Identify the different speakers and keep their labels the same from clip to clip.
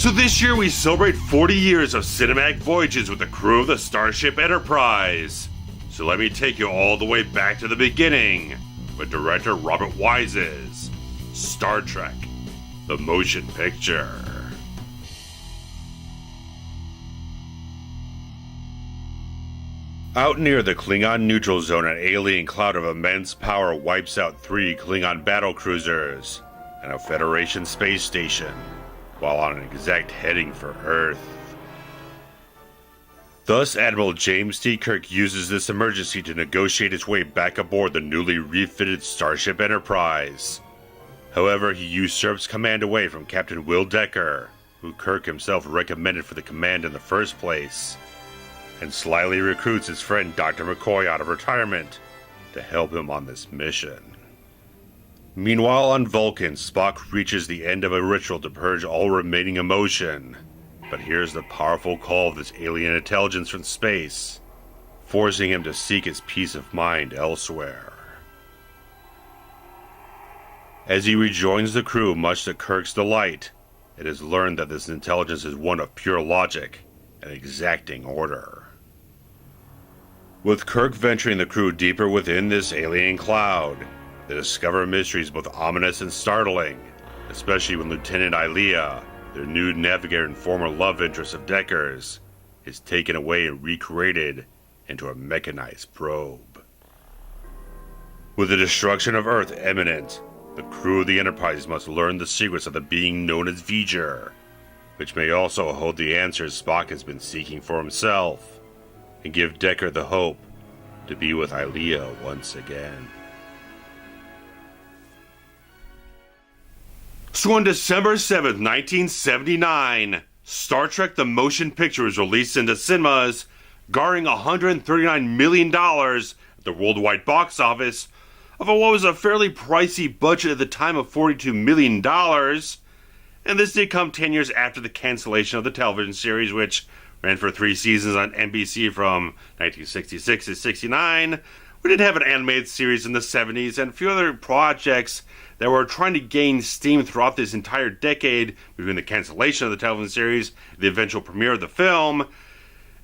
Speaker 1: So this year we celebrate 40 years of cinematic voyages with the crew of the Starship Enterprise. So let me take you all the way back to the beginning with director Robert Wise's Star Trek, the motion picture. Out near the Klingon neutral zone, an alien cloud of immense power wipes out 3 Klingon battlecruisers and a Federation space station, while on an exact heading for Earth. Thus, Admiral James T. Kirk uses this emergency to negotiate his way back aboard the newly refitted Starship Enterprise. However, he usurps command away from Captain Will Decker, who Kirk himself recommended for the command in the first place, and slyly recruits his friend Dr. McCoy out of retirement to help him on this mission. Meanwhile, on Vulcan, Spock reaches the end of a ritual to purge all remaining emotion, but hears the powerful call of this alien intelligence from space, forcing him to seek his peace of mind elsewhere. As he rejoins the crew, much to Kirk's delight, it is learned that this intelligence is one of pure logic and exacting order. With Kirk venturing the crew deeper within this alien cloud, they discover mysteries both ominous and startling, especially when Lieutenant Ilia, their new navigator and former love interest of Decker's, is taken away and recreated into a mechanized probe. With the destruction of Earth imminent, the crew of the Enterprise must learn the secrets of the being known as V'ger, which may also hold the answers Spock has been seeking for himself, and give Decker the hope to be with Ilia once again. So on December 7th, 1979, Star Trek the Motion Picture was released into cinemas, garnering $139 million at the worldwide box office of what was a fairly pricey budget at the time of $42 million. And this did come 10 years after the cancellation of the television series, which ran for 3 seasons on NBC from 1966 to 69. We did have an animated series in the 70s and a few other projects that were trying to gain steam throughout this entire decade between the cancellation of the television series, the eventual premiere of the film,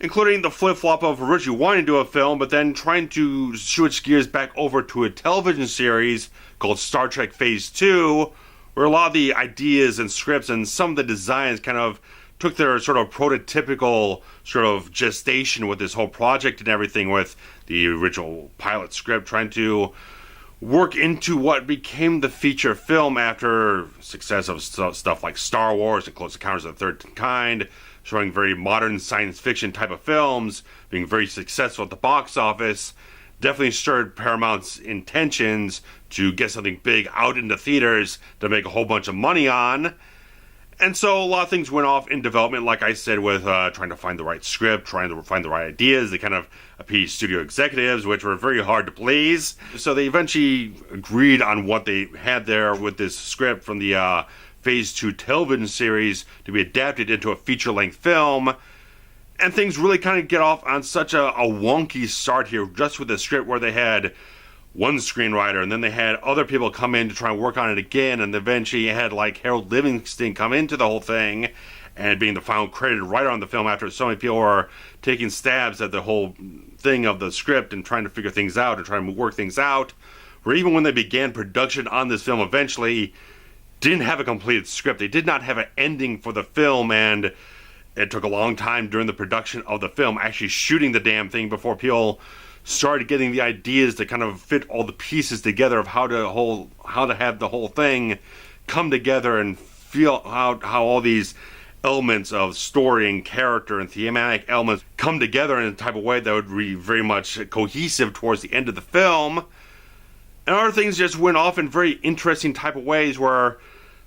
Speaker 1: including the flip-flop of originally wanting to do a film, but then trying to switch gears back over to a television series called Star Trek Phase 2, where a lot of the ideas and scripts and some of the designs kind of took their sort of prototypical sort of gestation with this whole project and everything, with the original pilot script trying to work into what became the feature film after success of stuff like Star Wars and Close Encounters of the Third Kind, showing very modern science fiction type of films, being very successful at the box office. Definitely stirred Paramount's intentions to get something big out into theaters to make a whole bunch of money on. And so a lot of things went off in development, like I said, with trying to find the right script, trying to find the right ideas. They kind of appeased studio executives, which were very hard to please. So they eventually agreed on what they had there with this script from the Phase 2 television series to be adapted into a feature-length film. And things really kind of get off on such a wonky start here, just with the script where they had one screenwriter, and then they had other people come in to try and work on it again, and eventually you had like Harold Livingston come into the whole thing and being the final credited writer on the film after so many people were taking stabs at the whole thing of the script and trying to figure things out and trying to work things out, where even when they began production on this film eventually didn't have a completed script. They did not have an ending for the film, and it took a long time during the production of the film actually shooting the damn thing before people started getting the ideas to kind of fit all the pieces together of how to have the whole thing come together and feel how all these elements of story and character and thematic elements come together in a type of way that would be very much cohesive towards the end of the film. And other things just went off in very interesting type of ways where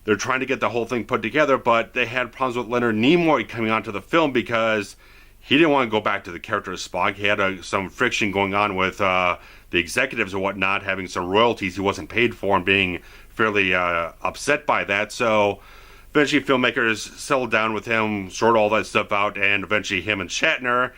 Speaker 1: they're trying to get the whole thing put together, but they had problems with Leonard Nimoy coming onto the film because he didn't want to go back to the character of Spock. He had some friction going on with the executives and whatnot, having some royalties he wasn't paid for and being fairly upset by that. So eventually filmmakers settled down with him, sorted all that stuff out, and eventually him and Shatner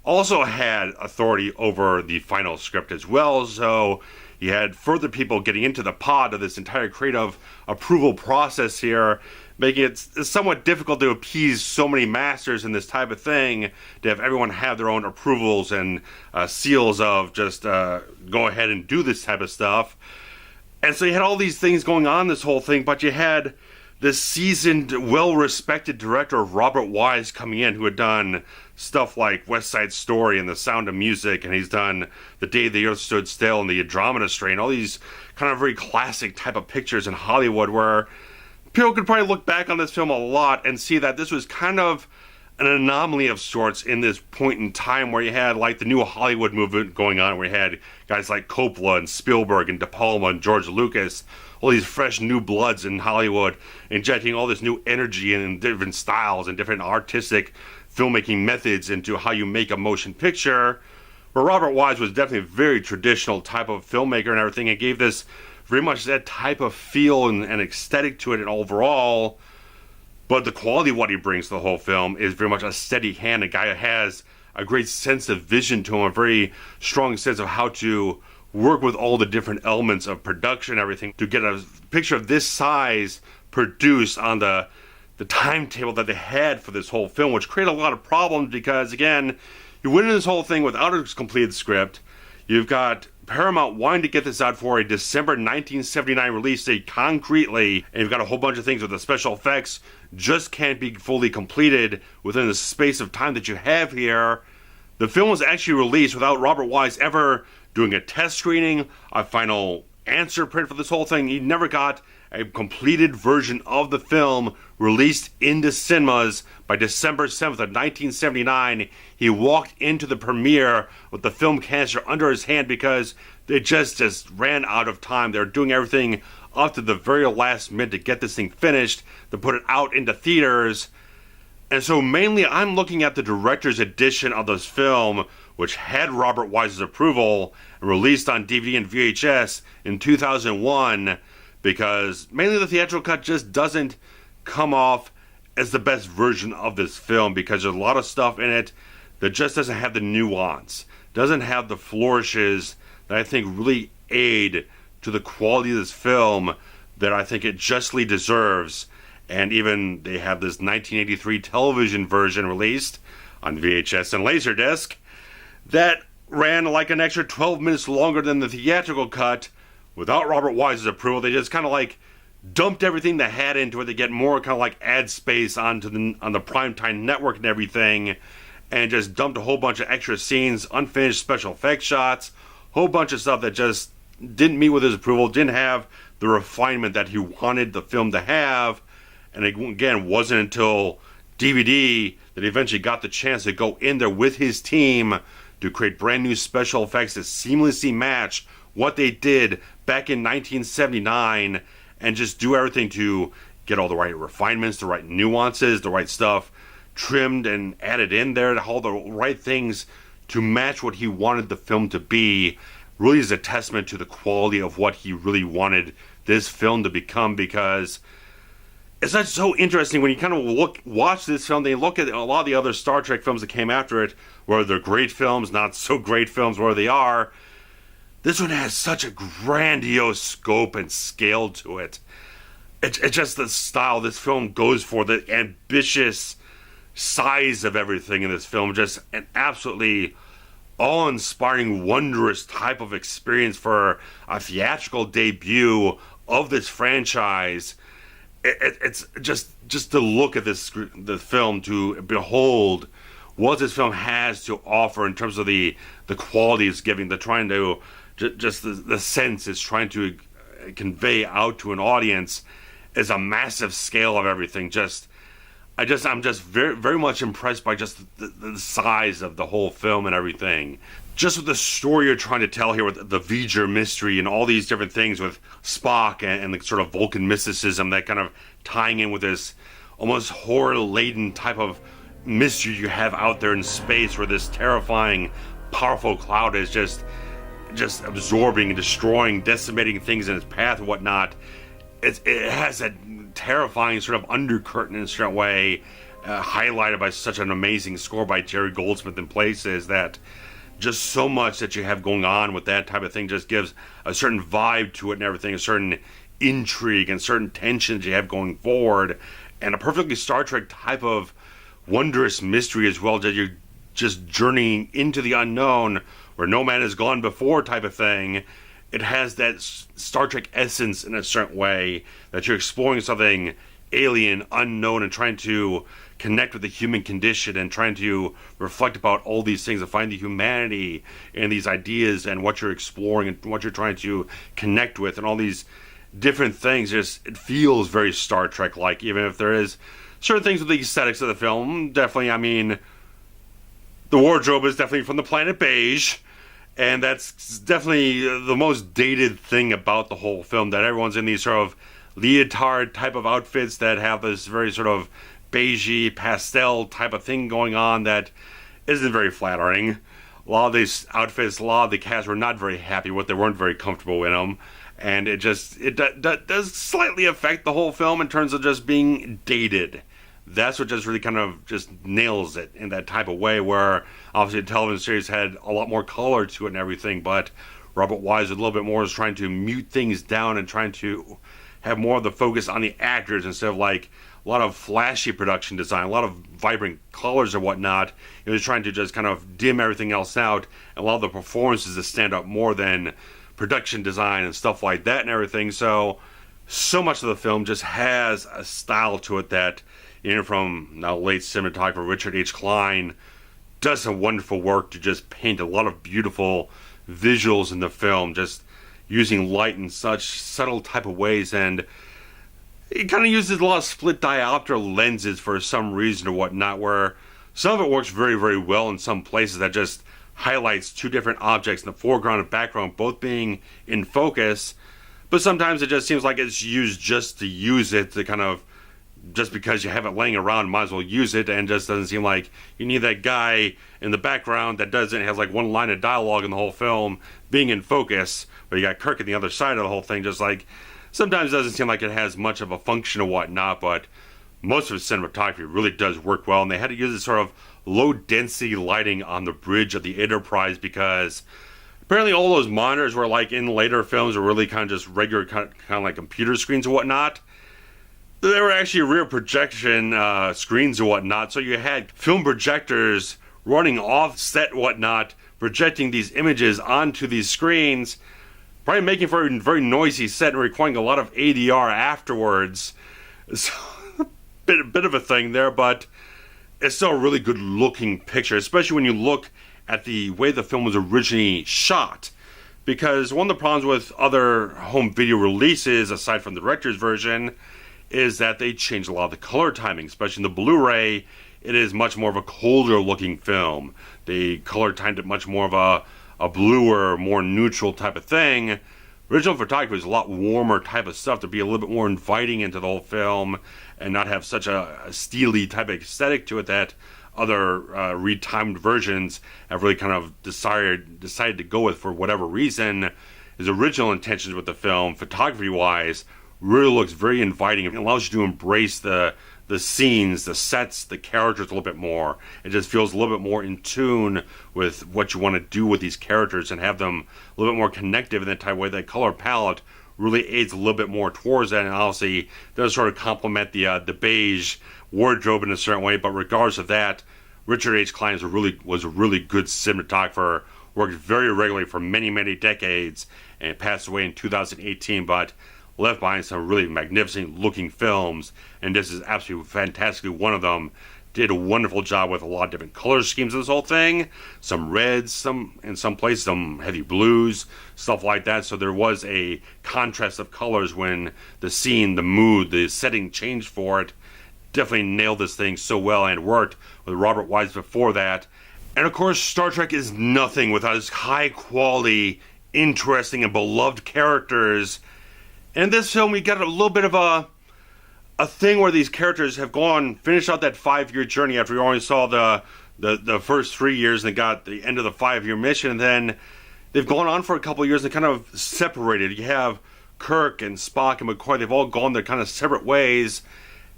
Speaker 1: also had authority over the final script as well. So you had further people getting into the pod of this entire creative approval process here, making it somewhat difficult to appease so many masters in this type of thing, to have everyone have their own approvals and seals of just go ahead and do this type of stuff. And so you had all these things going on, this whole thing, but you had this seasoned, well-respected director, Robert Wise, coming in, who had done stuff like West Side Story and The Sound of Music, and he's done The Day the Earth Stood Still and The Andromeda Strain, all these kind of very classic type of pictures in Hollywood, where people could probably look back on this film a lot and see that this was kind of an anomaly of sorts in this point in time, where you had like the new Hollywood movement going on, where you had guys like Coppola and Spielberg and De Palma and George Lucas, all these fresh new bloods in Hollywood, injecting all this new energy and different styles and different artistic filmmaking methods into how you make a motion picture. But Robert Wise was definitely a very traditional type of filmmaker and everything, and gave this very much that type of feel and aesthetic to it and overall. But the quality of what he brings to the whole film is very much a steady hand, a guy who has a great sense of vision to him, a very strong sense of how to work with all the different elements of production and everything to get a picture of this size produced on the timetable that they had for this whole film, which created a lot of problems because, again, you went into this whole thing without a completed script. You've got Paramount wanting to get this out for a December 1979 release date concretely, and you've got a whole bunch of things with the special effects just can't be fully completed within the space of time that you have here. The film was actually released without Robert Wise ever doing a test screening, a final answer print for this whole thing. He never got a completed version of the film released into cinemas by December 7th of 1979. He walked into the premiere with the film canister under his hand because they just ran out of time. They were doing everything up to the very last minute to get this thing finished, to put it out into theaters. And so mainly I'm looking at the director's edition of this film, which had Robert Wise's approval and released on DVD and VHS in 2001, because mainly the theatrical cut just doesn't come off as the best version of this film, because there's a lot of stuff in it that just doesn't have the nuance, doesn't have the flourishes that I think really aid to the quality of this film that I think it justly deserves. And even they have this 1983 television version released on VHS and Laserdisc that ran like an extra 12 minutes longer than the theatrical cut without Robert Wise's approval. They just kind of like dumped everything they had into it to get more kind of like ad space on the primetime network and everything, and just dumped a whole bunch of extra scenes, unfinished special effects shots, whole bunch of stuff that just didn't meet with his approval, didn't have the refinement that he wanted the film to have. And it, again, wasn't until DVD that he eventually got the chance to go in there with his team to create brand new special effects that seamlessly match what they did back in 1979, and just do everything to get all the right refinements, the right nuances, the right stuff trimmed and added in there, all the right things to match what he wanted the film to be. Really is a testament to the quality of what he really wanted this film to become, because it's not so interesting when you kind of watch this film. They look at a lot of the other Star Trek films that came after it, where they're great films, not so great films, where they are. This one has such a grandiose scope and scale to it. It's just the style this film goes for, the ambitious size of everything in this film. Just an absolutely awe-inspiring, wondrous type of experience for a theatrical debut of this franchise. It's just to look at the film, to behold what this film has to offer in terms of the quality it's giving, just the sense it's trying to convey out to an audience, is a massive scale of everything. I'm just very, very much impressed by just the size of the whole film and everything. Just with the story you're trying to tell here, with the V'ger mystery and all these different things with Spock and the sort of Vulcan mysticism, that kind of tying in with this almost horror-laden type of mystery you have out there in space, where this terrifying, powerful cloud is just absorbing and destroying, decimating things in its path and whatnot. It has that terrifying sort of undercurtain in a certain way, highlighted by such an amazing score by Jerry Goldsmith in places, that just so much that you have going on with that type of thing just gives a certain vibe to it and everything, a certain intrigue and certain tension that you have going forward. and a perfectly Star Trek type of wondrous mystery as well, that you're just journeying into the unknown where no man has gone before type of thing. It has that Star Trek essence in a certain way, that you're exploring something alien, unknown, and trying to connect with the human condition and trying to reflect about all these things and find the humanity in these ideas and what you're exploring and what you're trying to connect with and all these different things. Just, it feels very Star Trek like, even if there is certain things with the aesthetics of the film. Definitely, I mean, the wardrobe is definitely from the planet Beige, and that's definitely the most dated thing about the whole film, that everyone's in these sort of leotard type of outfits that have this very sort of beigey pastel type of thing going on that isn't very flattering. A lot of these outfits, a lot of the cast were not very happy with. They weren't very comfortable in them, and it does slightly affect the whole film in terms of just being dated. That's what just really kind of just nails it in that type of way, where obviously the television series had a lot more color to it and everything, but Robert Wise a little bit more is trying to mute things down and trying to have more of the focus on the actors instead of like a lot of flashy production design, a lot of vibrant colors and whatnot. He was trying to just kind of dim everything else out and allow the performances to stand up more than production design and stuff like that and everything. So much of the film just has a style to it that, you know, from now late cinematographer Richard H. Klein does some wonderful work to just paint a lot of beautiful visuals in the film, just using light in such subtle type of ways, and it kind of uses a lot of split diopter lenses for some reason or whatnot, where some of it works very, very well in some places that just highlights two different objects in the foreground and background both being in focus, but sometimes it just seems like it's used just to use it, to kind of, just because you have it laying around, might as well use it, and just doesn't seem like you need that guy in the background that has like one line of dialogue in the whole film being in focus, but you got Kirk on the other side of the whole thing. Just like, sometimes it doesn't seem like it has much of a function or whatnot, but most of its cinematography really does work well, and they had to use this sort of low density lighting on the bridge of the Enterprise because apparently all those monitors were like in later films were really kind of just regular kind of like computer screens and whatnot. They were actually rear projection screens and whatnot, so you had film projectors running off set and whatnot, projecting these images onto these screens, probably making for a very noisy set and requiring a lot of ADR afterwards. So, a bit of a thing there, but it's still a really good looking picture, especially when you look at the way the film was originally shot. Because one of the problems with other home video releases, aside from the director's version, is that they changed a lot of the color timing, especially in the Blu-ray. It is much more of a colder looking film. They color timed it much more of a bluer, more neutral type of thing. Original photography was a lot warmer type of stuff to be a little bit more inviting into the whole film and not have such a steely type of aesthetic to it that other retimed versions have really kind of decided to go with for whatever reason. His original intentions with the film, photography-wise, really looks very inviting. It allows you to embrace the scenes, the sets, the characters a little bit more. It just feels a little bit more in tune with what you want to do with these characters and have them a little bit more connective in that type of way. That color palette really aids a little bit more towards that, and obviously does sort of complement the beige wardrobe in a certain way. But regardless of that, Richard H. Klein was a really good cinematographer, worked very regularly for many, many decades, and passed away in 2018, but left behind some really magnificent looking films, and this is absolutely fantastically one of them. Did a wonderful job with a lot of different color schemes of this whole thing. Some reds, in some places, some heavy blues, stuff like that. So there was a contrast of colors when the scene, the mood, the setting changed for it. Definitely nailed this thing so well, and worked with Robert Wise before that. And of course, Star Trek is nothing without its high quality, interesting, and beloved characters. And in this film, we got a little bit of a thing where these characters have finished out that 5-year journey after we only saw the first 3 years, and they got the end of the 5-year mission, and then they've gone on for a couple of years and kind of separated. You have Kirk and Spock and McCoy, they've all gone their kind of separate ways,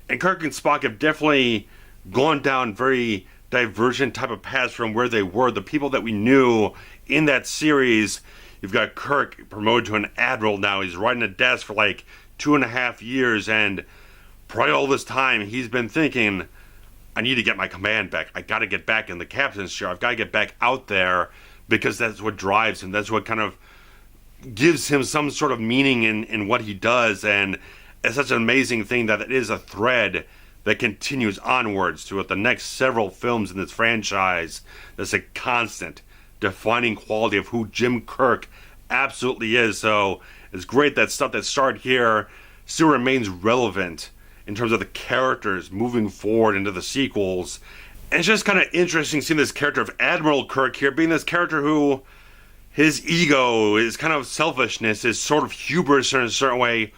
Speaker 1: and Kirk and Spock have definitely gone down very divergent type of paths from where they were. The people that we knew in that series, you've got Kirk promoted to an admiral now. He's riding a desk for like 2.5 years, and probably all this time he's been thinking, I need to get my command back. I got to get back in the captain's chair. I've got to get back out there, because that's what drives him. That's what kind of gives him some sort of meaning in what he does. And it's such an amazing thing that it is a thread that continues onwards to the next several films in this franchise. That's a constant defining quality of who Jim Kirk absolutely is. So it's great that stuff that started here still remains relevant in terms of the characters moving forward into the sequels. And it's just kind of interesting seeing this character of Admiral Kirk here being this character who, his ego, his kind of selfishness, his sort of hubris in a certain way,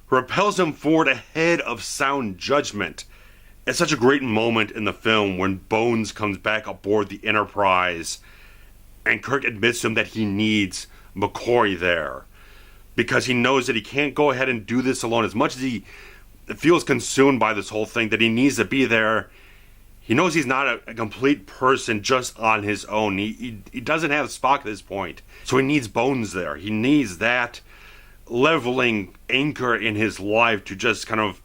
Speaker 1: repels him forward ahead of sound judgment. It's such a great moment in the film when Bones comes back aboard the Enterprise and Kirk admits to him that he needs McCoy there, because he knows that he can't go ahead and do this alone. As much as he feels consumed by this whole thing, that he needs to be there, he knows he's not a complete person just on his own. He doesn't have Spock at this point, so he needs Bones there. He needs that leveling anchor in his life to just kind of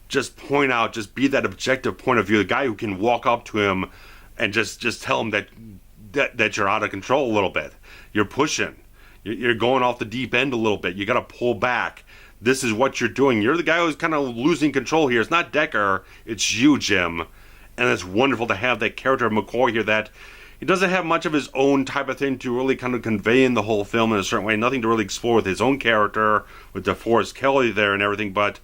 Speaker 1: just point out, just be that objective point of view, the guy who can walk up to him and just tell him that you're out of control a little bit. You're pushing. You're going off the deep end a little bit. You got to pull back. This is what you're doing. You're the guy who's kind of losing control here. It's not Decker. It's you, Jim. And it's wonderful to have that character of McCoy here that he doesn't have much of his own type of thing to really kind of convey in the whole film in a certain way. Nothing to really explore with his own character, with DeForest Kelley there and everything. But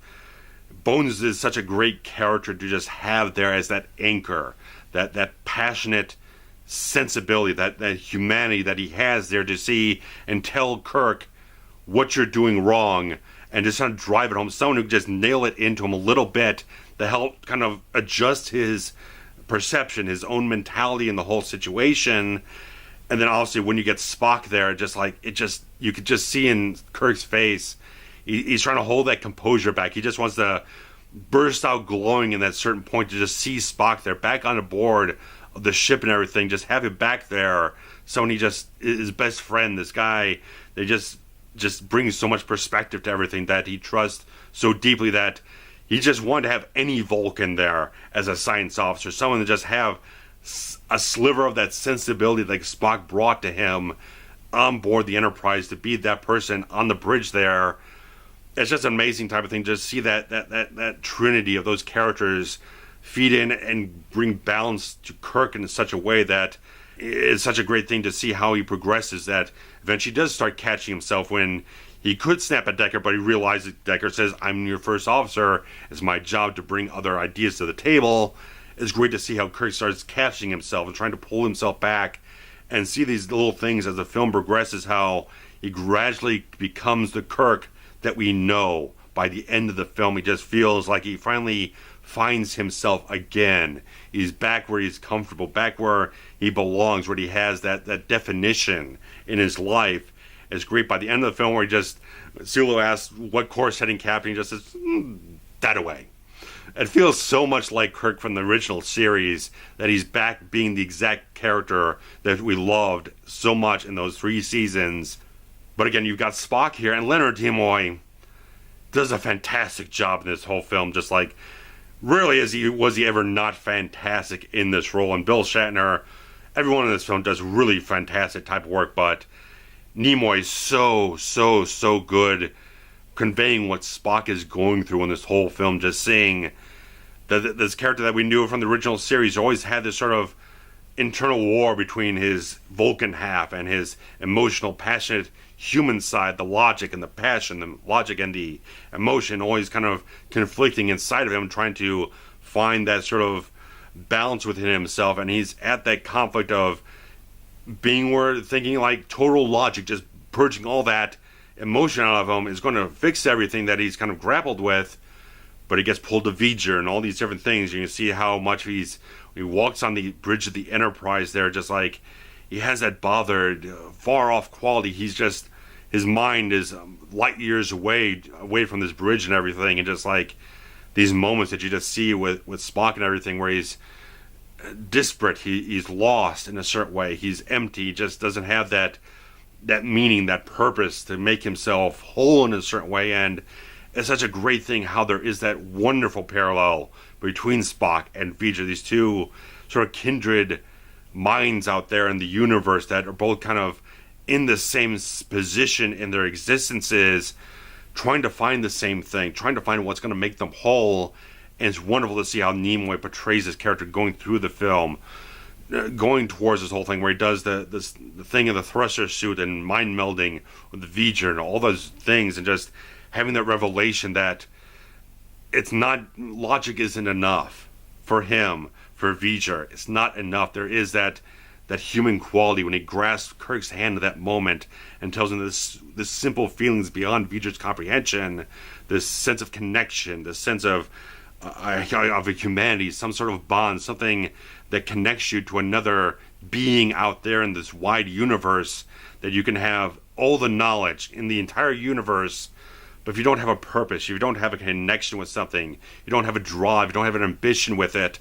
Speaker 1: Bones is such a great character to just have there as that anchor, that passionate sensibility, that humanity that he has there to see and tell Kirk what you're doing wrong, and just kind of drive it home. Someone who can just nail it into him a little bit to help kind of adjust his perception, his own mentality in the whole situation. And then obviously when you get Spock there, you could just see in Kirk's face, he's trying to hold that composure back. He just wants to burst out glowing in that certain point to just see Spock there, back on board of the ship and everything, just have him back there. So when he just, his best friend, this guy, they just brings so much perspective to everything that he trusts so deeply that he just wanted to have any Vulcan there as a science officer, someone to just have a sliver of that sensibility like Spock brought to him on board the Enterprise, to be that person on the bridge there. It's just an amazing type of thing to see that trinity of those characters feed in and bring balance to Kirk in such a way that it's such a great thing to see how he progresses, that eventually does start catching himself when he could snap at Decker, but he realizes Decker says, I'm your first officer. It's my job to bring other ideas to the table. It's great to see how Kirk starts catching himself and trying to pull himself back and see these little things as the film progresses, how he gradually becomes the Kirk that we know. By the end of the film, he just feels like he finally finds himself again. He's back where he's comfortable, back where he belongs, where he has that definition in his life. It's great by the end of the film where Sulu asks what course heading captain, he just says, that away. It feels so much like Kirk from the original series that he's back being the exact character that we loved so much in those 3 seasons. But again, you've got Spock here, and Leonard Nimoy does a fantastic job in this whole film. Just like, rarely was he ever not fantastic in this role. And Bill Shatner, everyone in this film does really fantastic type of work, but Nimoy is so good conveying what Spock is going through in this whole film. Just seeing that this character that we knew from the original series always had this sort of internal war between his Vulcan half and his emotional, passionate human side, the logic and the passion, the logic and the emotion always kind of conflicting inside of him, trying to find that sort of balance within himself. And he's at that conflict of being where thinking like total logic, just purging all that emotion out of him, is going to fix everything that he's kind of grappled with. But he gets pulled to V'ger and all these different things. You can see how much he walks on the bridge of the Enterprise there, just like he has that bothered, far off quality. He's just, his mind is light years away from this bridge and everything. And just like these moments that you just see with Spock and everything, where he's disparate, he's lost in a certain way, he's empty, he just doesn't have that meaning, that purpose to make himself whole in a certain way. And it's such a great thing how there is that wonderful parallel between Spock and V'Ger, these two sort of kindred minds out there in the universe that are both kind of in the same position in their existences, trying to find the same thing, trying to find what's going to make them whole. And it's wonderful to see how Nimoy portrays his character going through the film, going towards this whole thing where he does the thing in the thruster suit and mind melding with the V'Ger and all those things, and just having that revelation that it's not, logic isn't enough for him, for V'Ger. It's not enough. There is that human quality when he grasps Kirk's hand at that moment and tells him this simple feelings beyond V'Ger's comprehension, this sense of connection, this sense of a humanity, some sort of bond, something that connects you to another being out there in this wide universe, that you can have all the knowledge in the entire universe, but if you don't have a purpose, if you don't have a connection with something, you don't have a drive, you don't have an ambition with it,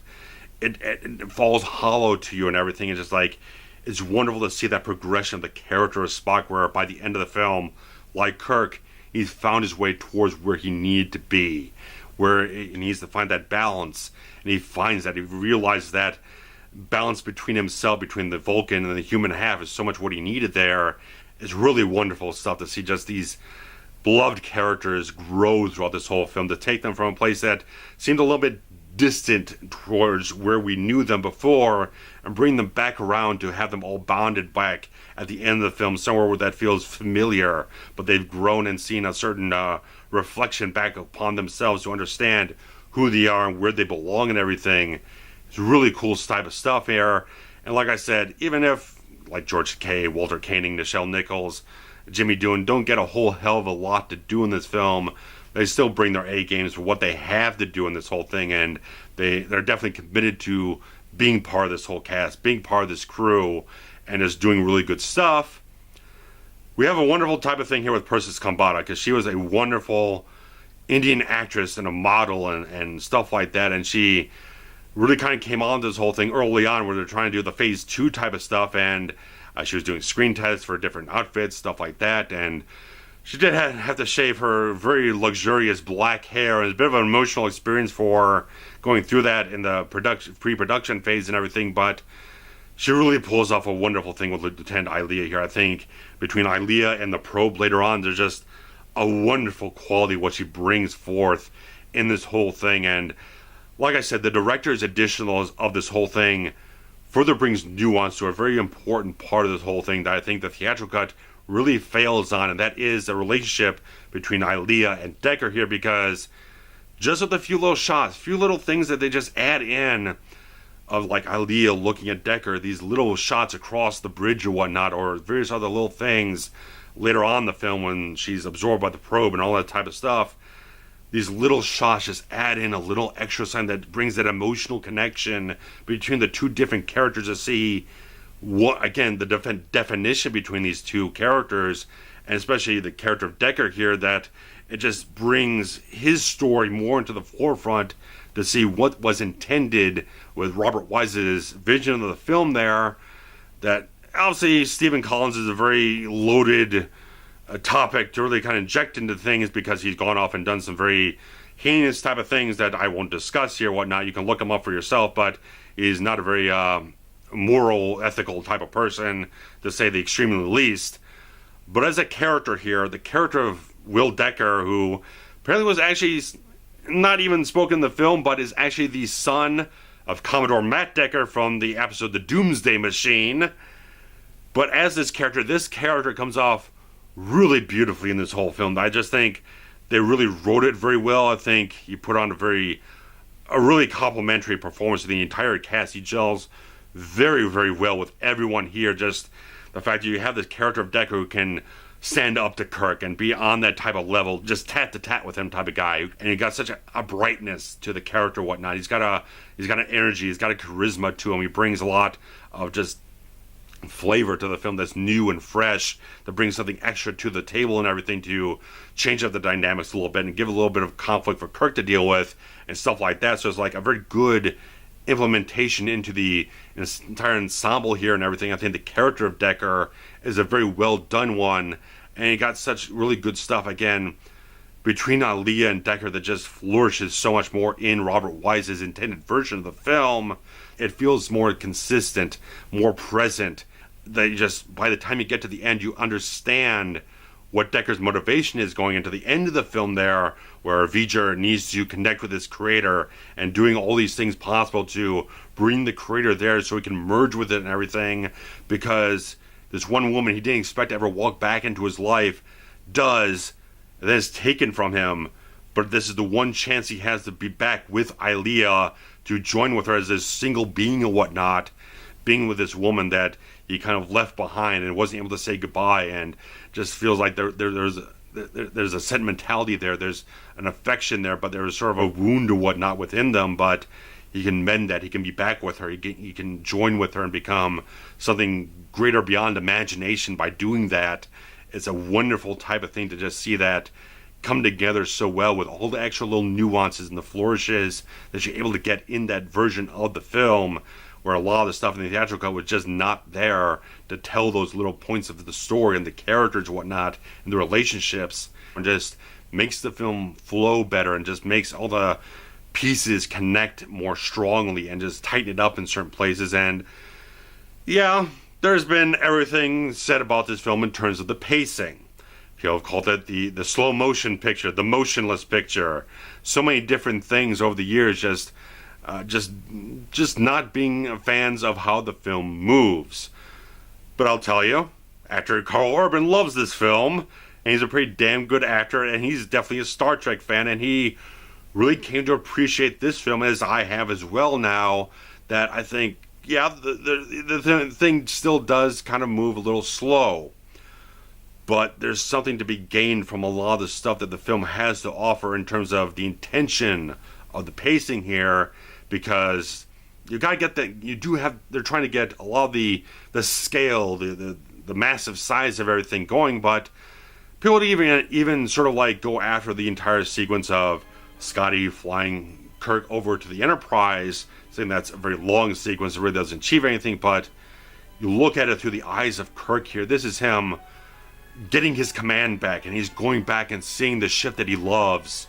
Speaker 1: it falls hollow to you and everything. It's just like, it's wonderful to see that progression of the character of Spock, where by the end of the film, like Kirk, he's found his way towards where he needed to be, where he needs to find that balance, and he finds that, he realizes that balance between himself, between the Vulcan and the human half, is so much what he needed there. It's really wonderful stuff to see just these beloved characters grow throughout this whole film, to take them from a place that seemed a little bit distant towards where we knew them before, and bring them back around to have them all bonded back at the end of the film, somewhere where that feels familiar, but they've grown and seen a certain reflection back upon themselves to understand who they are and where they belong and everything. It's really cool type of stuff here. And like I said, even if, like George Takei, Walter Koenig, Nichelle, Nichols, Jimmy Doohan don't get a whole hell of a lot to do in this film, they still bring their A games for what they have to do in this whole thing, and they're definitely committed to being part of this whole cast, being part of this crew, and is doing really good stuff. We have a wonderful type of thing here with Persis Khambatta, because she was a wonderful Indian actress and a model and stuff like that, and she really kind of came on to this whole thing early on, where they're trying to do the phase 2 type of stuff, and she was doing screen tests for different outfits, stuff like that, and she did have to shave her very luxurious black hair. It was a bit of an emotional experience for her going through that in the pre-production phase and everything, but she really pulls off a wonderful thing with Lieutenant Ilia here. I think between Ilia and the probe later on, there's just a wonderful quality what she brings forth in this whole thing. And like I said, the director's addition of this whole thing further brings nuance to a very important part of this whole thing that I think the theatrical cut really fails on, and that is the relationship between Ilia and Decker here, because just with a few little shots, few little things that they just add in of like Ilia looking at Decker, these little shots across the bridge or whatnot, or various other little things later on in the film when she's absorbed by the probe and all that type of stuff, these little shots just add in a little extra sign that brings that emotional connection between the two different characters to see what, again, the definition between these two characters, and especially the character of Decker here, that it just brings his story more into the forefront to see what was intended with Robert Wise's vision of the film there. That obviously Stephen Collins is a very loaded topic to really kind of inject into things, because he's gone off and done some very heinous type of things that I won't discuss here, whatnot. You can look him up for yourself, but he's not a very moral, ethical type of person, to say the extremely least. But as a character here, the character of Will Decker, who apparently was actually not even spoken in the film, but is actually the son of Commodore Matt Decker from the episode The Doomsday Machine. But as this character comes off really beautifully in this whole film. I just think they really wrote it very well. I think he put on a really complimentary performance of the entire cast. He gels very, very well with everyone here. Just the fact that you have this character of Decker who can stand up to Kirk and be on that type of level, just tat to tat with him type of guy. And he got such a brightness to the character, whatnot. He's got an energy, he's got a charisma to him. He brings a lot of just flavor to the film that's new and fresh, that brings something extra to the table and everything to change up the dynamics a little bit and give a little bit of conflict for Kirk to deal with and stuff like that. So it's like a very good implementation into the entire ensemble here and everything. I think the character of Decker is a very well done one, and he got such really good stuff. Again, between Aaliyah and Decker that just flourishes so much more in Robert Wise's intended version of the film. It feels more consistent, more present. That you just, by the time you get to the end, you understand what Decker's motivation is going into the end of the film there, where V'ger needs to connect with his creator and doing all these things possible to bring the creator there so he can merge with it and everything, because this one woman he didn't expect to ever walk back into his life does, and then it's taken from him. But this is the one chance he has to be back with Aaliyah, to join with her as this single being and whatnot, being with this woman that he kind of left behind and wasn't able to say goodbye, and just feels like there's a sentimentality there, there's an affection there, but there's sort of a wound or whatnot within them, but he can mend that, he can be back with her, he can join with her and become something greater beyond imagination by doing that. It's a wonderful type of thing to just see that come together so well with all the extra little nuances and the flourishes that you're able to get in that version of the film, where a lot of the stuff in the theatrical cut was just not there to tell those little points of the story and the characters and whatnot and the relationships, and just makes the film flow better and just makes all the pieces connect more strongly and just tighten it up in certain places. And yeah, there's been everything said about this film in terms of the pacing. People have called it the slow motion picture, the motionless picture. So many different things over the years, just not being fans of how the film moves. But I'll tell you, actor Karl Urban loves this film, and he's a pretty damn good actor, and he's definitely a Star Trek fan, and he really came to appreciate this film, as I have as well now, that I think, yeah, the thing still does kind of move a little slow. But there's something to be gained from a lot of the stuff that the film has to offer in terms of the intention of the pacing here, because you gotta get that, they're trying to get a lot of the scale, the massive size of everything going, but people would even sort of like go after the entire sequence of Scotty flying Kirk over to the Enterprise, saying that's a very long sequence, it really doesn't achieve anything, but you look at it through the eyes of Kirk here. This is him getting his command back, and he's going back and seeing the ship that he loves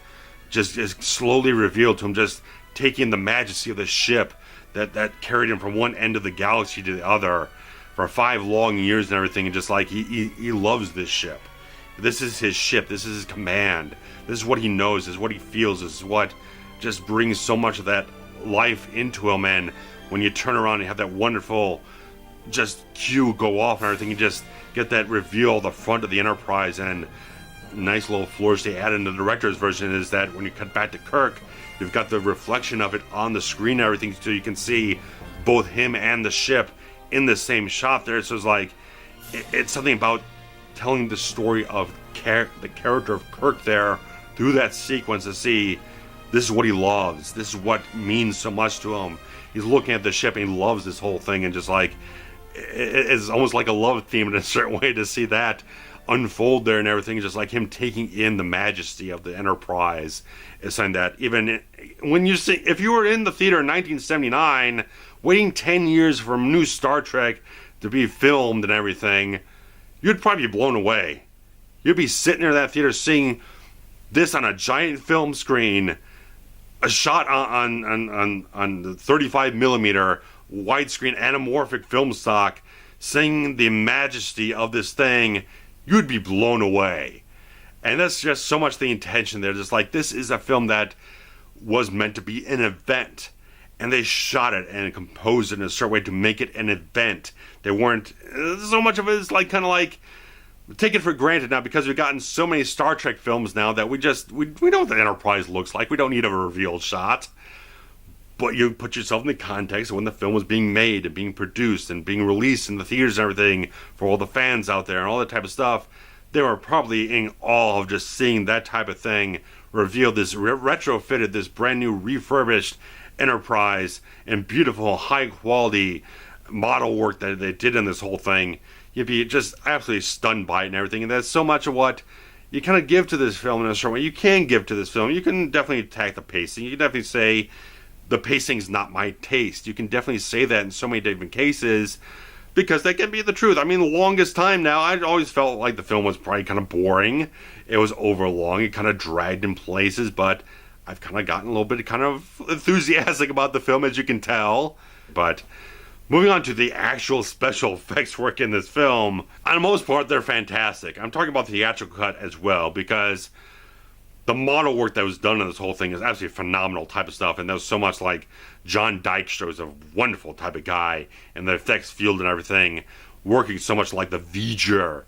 Speaker 1: just is slowly revealed to him, just taking the majesty of the ship that carried him from one end of the galaxy to the other for 5 long years and everything, and just like he loves this ship. This is his ship, this is his command, this is what he knows, this is what he feels, this is what just brings so much of that life into him. And when you turn around and have that wonderful just cue go off and everything, you just get that reveal of the front of the Enterprise. And nice little flourish they add in the director's version is that when you cut back to Kirk, you've got the reflection of it on the screen and everything, so you can see both him and the ship in the same shot there. So it's like, it's something about telling the story of the character of Kirk there through that sequence, to see this is what he loves, this is what means so much to him. He's looking at the ship and he loves this whole thing, and just like, it's almost like a love theme in a certain way to see that unfold there and everything, just like him taking in the majesty of the Enterprise. It's something that even when you see, if you were in the theater in 1979 waiting 10 years for a new Star Trek to be filmed and everything, you'd probably be blown away. You'd be sitting there in that theater seeing this on a giant film screen, a shot on the 35 millimeter widescreen anamorphic film stock, seeing the majesty of this thing. You'd be blown away. And that's just so much the intention there. Just like, this is a film that was meant to be an event, and they shot it and composed it in a certain way to make it an event. They weren't, so much of it is like kind of like, take it for granted now, because we've gotten so many Star Trek films now that we know what the Enterprise looks like. We don't need a revealed shot. But you put yourself in the context of when the film was being made and being produced and being released in the theaters and everything for all the fans out there and all that type of stuff. They were probably in awe of just seeing that type of thing revealed, this retrofitted, this brand new refurbished Enterprise and beautiful high quality model work that they did in this whole thing. You'd be just absolutely stunned by it and everything. And that's so much of what you kind of give to this film in a certain way. You can give to this film. You can definitely attack the pacing. You can definitely say the pacing's not my taste. You can definitely say that in so many different cases. because that can be the truth. I mean, the longest time now, I always felt like the film was probably kind of boring. It was overlong. It kind of dragged in places, but I've kind of gotten a little bit kind of enthusiastic about the film, as you can tell. But moving on to the actual special effects work in this film, on the most part, they're fantastic. I'm talking about the theatrical cut as well, because the model work that was done in this whole thing is absolutely phenomenal type of stuff, and there's so much like John Dykstra is a wonderful type of guy, and the effects field and everything, working so much like the V'ger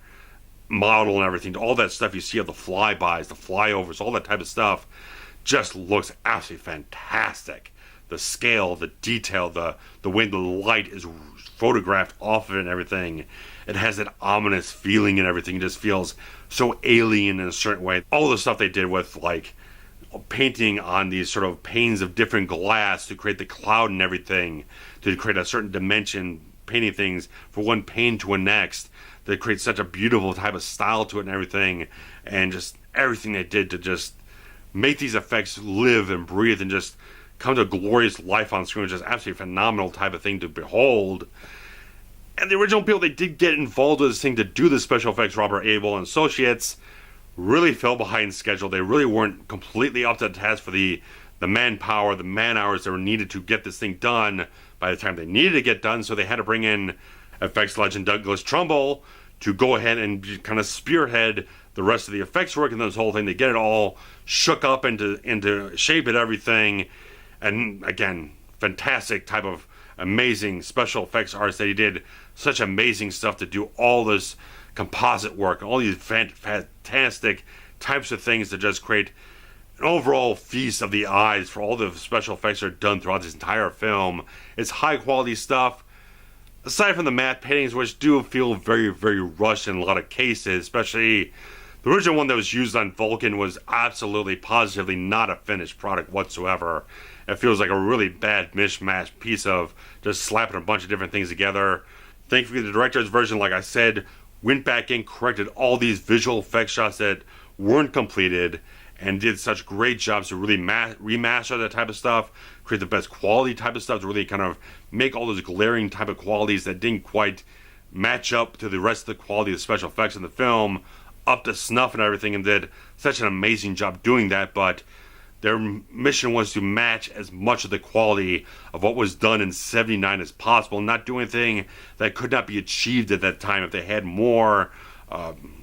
Speaker 1: model and everything, all that stuff you see of the flybys, the flyovers, all that type of stuff, just looks absolutely fantastic. The scale, the detail, the way the light is photographed off of it and everything, it has that ominous feeling and everything. It just feels so alien in a certain way. All the stuff they did with like painting on these sort of panes of different glass to create the cloud and everything, to create a certain dimension, painting things from one pane to a next, that creates such a beautiful type of style to it and everything, and just everything they did to just make these effects live and breathe and just come to glorious life on screen, which is absolutely phenomenal type of thing to behold. And the original people that did get involved with this thing to do the special effects, Robert Abel and Associates, really fell behind schedule. They really weren't completely up to the task for the manpower, the man hours that were needed to get this thing done by the time they needed to get done. So they had to bring in effects legend Douglas Trumbull to go ahead and kind of spearhead the rest of the effects work in this whole thing. They get it all shook up into shape and everything. And again, fantastic type of amazing special effects artists that he did such amazing stuff to do all this composite work, all these fantastic types of things to just create an overall feast of the eyes for all the special effects that are done throughout this entire film. It's high quality stuff. Aside from the matte paintings, which do feel very, very rushed in a lot of cases, especially the original one that was used on Vulcan was absolutely, positively not a finished product whatsoever. It feels like a really bad mishmash piece of just slapping a bunch of different things together. Thankfully, the director's version, like I said, went back in, corrected all these visual effects shots that weren't completed, and did such great jobs to really remaster that type of stuff, create the best quality type of stuff, to really kind of make all those glaring type of qualities that didn't quite match up to the rest of the quality of the special effects in the film up to snuff and everything, and did such an amazing job doing that. But their mission was to match as much of the quality of what was done in 79 as possible, and not do anything that could not be achieved at that time if they had more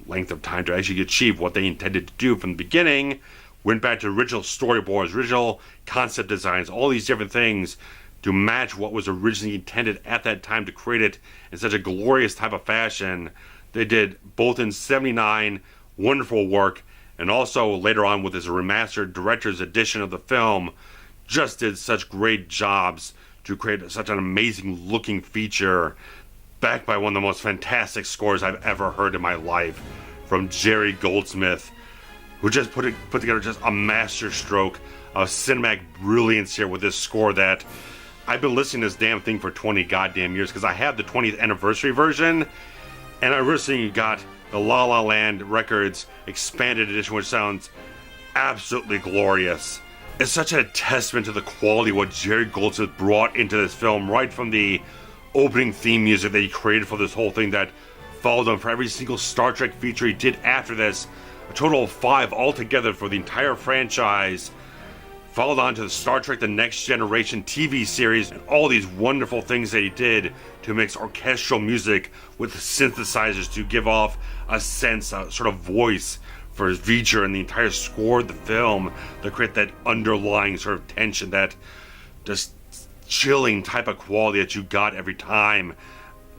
Speaker 1: length of time to actually achieve what they intended to do from the beginning. Went back to original storyboards, original concept designs, all these different things to match what was originally intended at that time, to create it in such a glorious type of fashion. They did both in 79, wonderful work, and also later on with his remastered director's edition of the film, just did such great jobs to create such an amazing looking feature, backed by one of the most fantastic scores I've ever heard in my life from Jerry Goldsmith, who just put together just a masterstroke of cinematic brilliance here with this score that I've been listening to this damn thing for 20 goddamn years, because I have the 20th anniversary version, and I recently got the La La Land Records expanded edition, which sounds absolutely glorious. It's such a testament to the quality of what Jerry Goldsmith brought into this film, right from the opening theme music that he created for this whole thing that followed him for every single Star Trek feature he did after this, a total of 5 altogether for the entire franchise, followed on to the Star Trek The Next Generation TV series, and all these wonderful things that he did to mix orchestral music with synthesizers to give off a sense, a sort of voice for V'ger and the entire score of the film, to create that underlying sort of tension, that just chilling type of quality that you got every time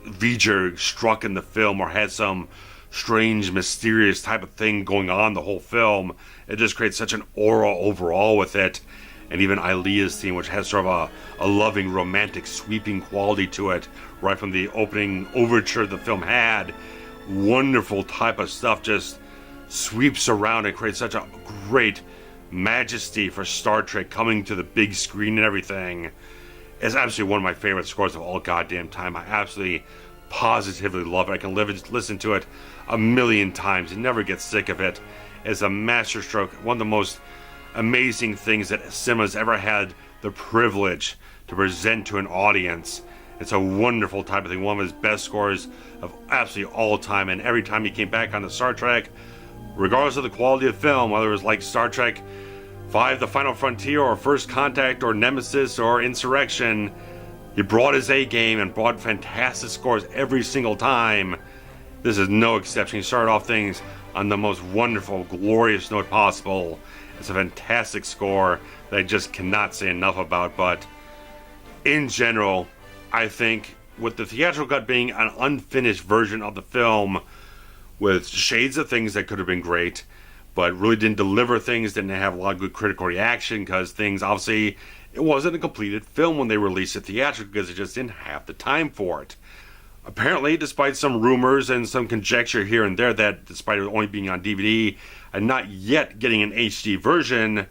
Speaker 1: V'ger struck in the film or had some strange, mysterious type of thing going on the whole film. It just creates such an aura overall with it. And even Ilea's theme, which has sort of a loving, romantic, sweeping quality to it, right from the opening overture the film had. Wonderful type of stuff just sweeps around and creates such a great majesty for Star Trek coming to the big screen and everything. It's absolutely one of my favorite scores of all goddamn time. I absolutely, positively love it. I can listen to it a million times and never get sick of it. It's a masterstroke, one of the most amazing things that cinema's ever had the privilege to present to an audience. It's a wonderful type of thing. One of his best scores of absolutely all time. And every time he came back onto Star Trek, regardless of the quality of film, whether it was like Star Trek V, The Final Frontier, or First Contact, or Nemesis, or Insurrection, he brought his A game and brought fantastic scores every single time. This is no exception. He started off things on the most wonderful, glorious note possible. It's a fantastic score that I just cannot say enough about, but in general, I think with the theatrical cut being an unfinished version of the film with shades of things that could have been great, but really didn't deliver things, didn't have a lot of good critical reaction because things, obviously, it wasn't a completed film when they released it theatrically because they just didn't have the time for it. Apparently, despite some rumors and some conjecture here and there that despite it only being on DVD and not yet getting an HD version,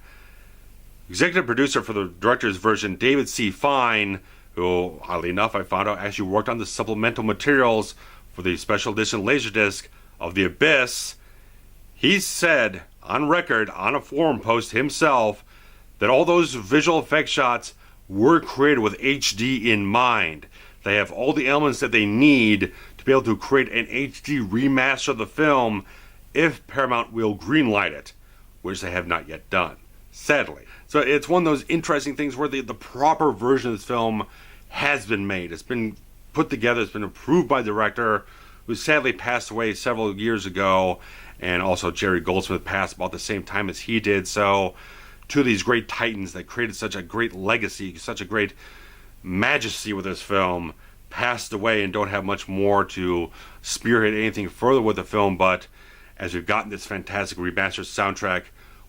Speaker 1: executive producer for the director's version, David C. Fine, who, oddly enough, I found out actually worked on the supplemental materials for the special edition Laserdisc of The Abyss, he said on record, on a forum post himself, that all those visual effects shots were created with HD in mind. They have all the elements that they need to be able to create an HD remaster of the film if Paramount will greenlight it, which they have not yet done, sadly. So it's one of those interesting things where the proper version of this film has been made. It's been put together, it's been approved by the director, who sadly passed away several years ago, and also Jerry Goldsmith passed about the same time as he did. So two of these great titans that created such a great legacy, such a great majesty with this film, passed away and don't have much more to spearhead anything further with the film. But as we've gotten this fantastic remastered soundtrack,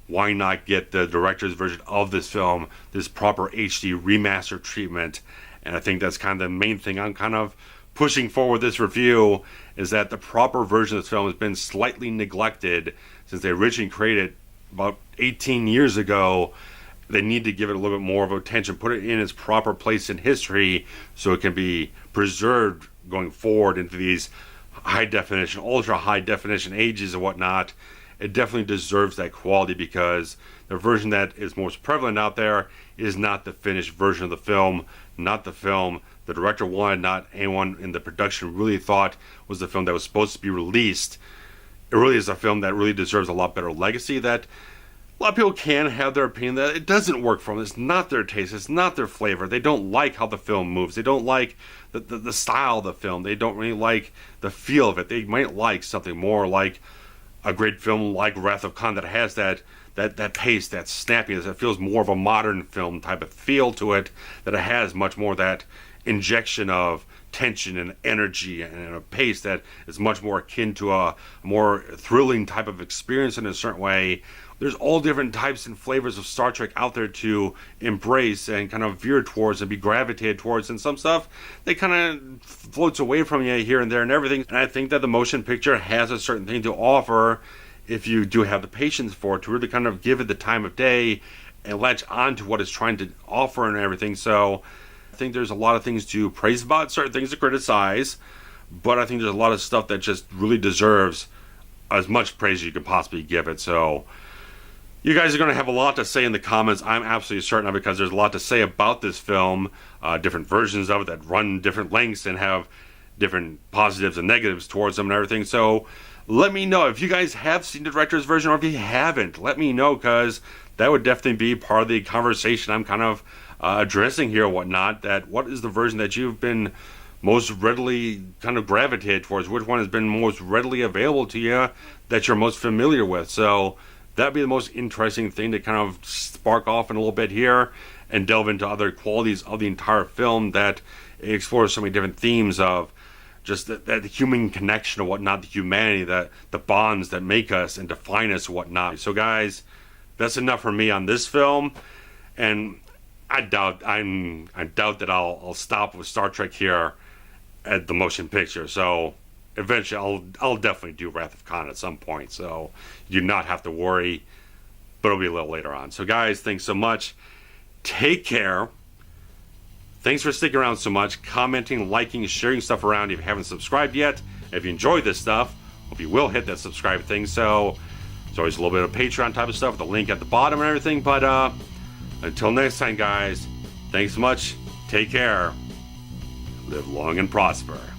Speaker 1: why not get the director's version of this film, this proper HD remaster treatment? And I think that's kind of the main thing I'm kind of pushing forward this review, is that the proper version of this film has been slightly neglected since they originally created it about 18 years ago. They need to give it a little bit more of attention, put it in its proper place in history so it can be preserved going forward into these high definition, ultra high definition ages and whatnot. It definitely deserves that quality because the version that is most prevalent out there is not the finished version of the film, not the film the director wanted, not anyone in the production really thought was the film that was supposed to be released. It really is a film that really deserves a lot better legacy, that a lot of people can have their opinion that it doesn't work for them. It's not their taste. It's not their flavor. They don't like how the film moves. They don't like the style of the film. They don't really like the feel of it. They might like something more like a great film like Wrath of Khan that has that pace, that snappiness, that feels more of a modern film type of feel to it, that it has much more that injection of tension and energy and a pace that is much more akin to a more thrilling type of experience in a certain way. There's all different types and flavors of Star Trek out there to embrace and kind of veer towards and be gravitated towards, and some stuff that kind of floats away from you here and there and everything. And I think that the motion picture has a certain thing to offer if you do have the patience for it, to really kind of give it the time of day and latch on to what it's trying to offer and everything. So I think there's a lot of things to praise about, certain things to criticize, but I think there's a lot of stuff that just really deserves as much praise as you could possibly give it. So you guys are going to have a lot to say in the comments, I'm absolutely certain of, because there's a lot to say about this film, different versions of it that run different lengths and have different positives and negatives towards them and everything. So let me know if you guys have seen the director's version, or if you haven't, let me know, because that would definitely be part of the conversation I'm kind of addressing here and whatnot. That what is the version that you've been most readily kind of gravitated towards? Which one has been most readily available to you that you're most familiar with? So that'd be the most interesting thing to kind of spark off in a little bit here and delve into other qualities of the entire film that explores so many different themes of just that human connection and whatnot, the humanity, the bonds that make us and define us and whatnot. So guys, that's enough for me on this film, and I doubt that I'll stop with Star Trek here at the motion picture. So eventually I'll definitely do Wrath of Khan at some point, so you do not have to worry, but it'll be a little later on. So guys, thanks so much. Take care. Thanks for sticking around so much, commenting, liking, sharing stuff around if you haven't subscribed yet. If you enjoy this stuff, hope you will hit that subscribe thing. So there's always a little bit of Patreon type of stuff with the link at the bottom and everything. But until next time, guys, thanks so much. Take care. Live long and prosper.